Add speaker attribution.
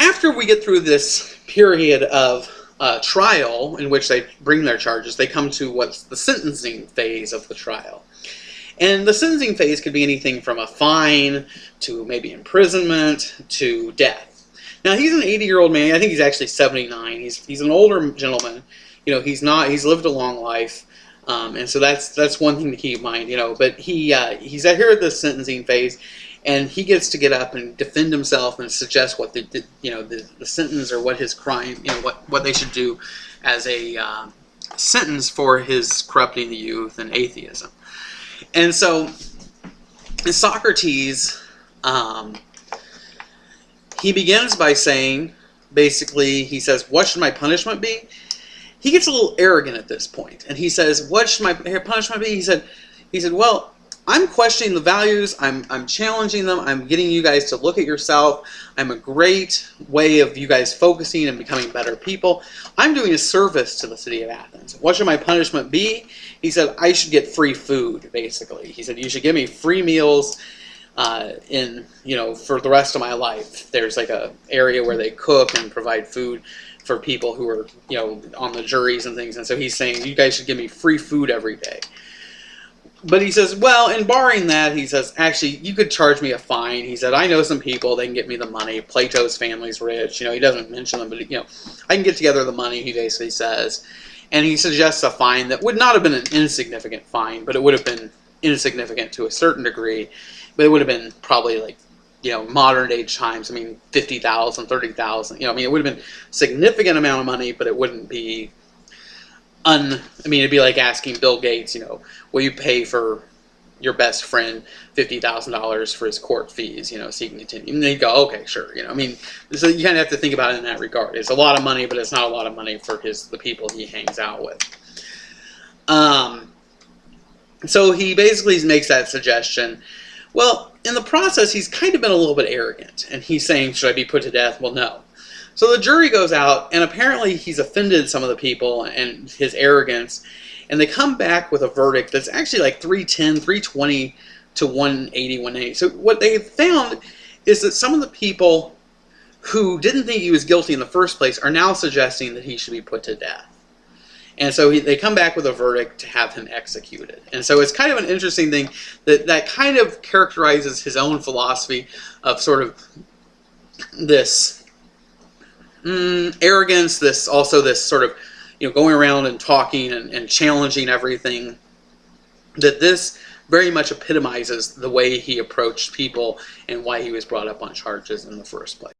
Speaker 1: after we get through this period of trial in which they bring their charges, they come to what's the sentencing phase of the trial. And the sentencing phase could be anything from a fine to maybe imprisonment to death. Now, he's an 80-year-old man. I think he's actually 79. He's an older gentleman. You know, he's lived a long life. And so that's one thing to keep in mind, you know. But he's here at the sentencing phase, and he gets to get up and defend himself and suggest what the sentence or what his crime, you know, what they should do as a sentence for his corrupting the youth and atheism. And so Socrates, he begins by saying, basically, he says, "What should my punishment be?" He gets a little arrogant at this point, and he says, "What should my punishment be?" He said, "Well, I'm questioning the values. I'm challenging them. I'm getting you guys to look at yourself. I'm a great way of you guys focusing and becoming better people. I'm doing a service to the city of Athens. What should my punishment be?" He said, "I should get free food, basically." He said, "You should give me free meals for the rest of my life." There's like a area where they cook and provide food for people who are, you know, on the juries and things. And so he's saying, you guys should give me free food every day. But he says, well, in barring that, he says, actually, you could charge me a fine. He said, I know some people, they can get me the money. Plato's family's rich. You know, he doesn't mention them, but, you know, I can get together the money, he basically says. And he suggests a fine that would not have been an insignificant fine, but it would have been insignificant to a certain degree. But it would have been probably like, you know, modern age times. I mean, 50,000, 30,000. You know, I mean, it would have been a significant amount of money, but it wouldn't be I mean, it'd be like asking Bill Gates, you know, will you pay for your best friend $50,000 for his court fees, you know, so he can continue. And they go, okay, sure. You know, I mean, so you kind of have to think about it in that regard. It's a lot of money, but it's not a lot of money for the people he hangs out with. So he basically makes that suggestion. Well, in the process, he's kind of been a little bit arrogant, and he's saying, should I be put to death? Well, no. So the jury goes out, and apparently he's offended some of the people and his arrogance, and they come back with a verdict that's actually like 310, 320 to 180, 180. So what they found is that some of the people who didn't think he was guilty in the first place are now suggesting that he should be put to death. And so they come back with a verdict to have him executed. And so it's kind of an interesting thing that kind of characterizes his own philosophy of sort of this arrogance, this sort of, you know, going around and talking and challenging everything. That this very much epitomizes the way he approached people and why he was brought up on charges in the first place.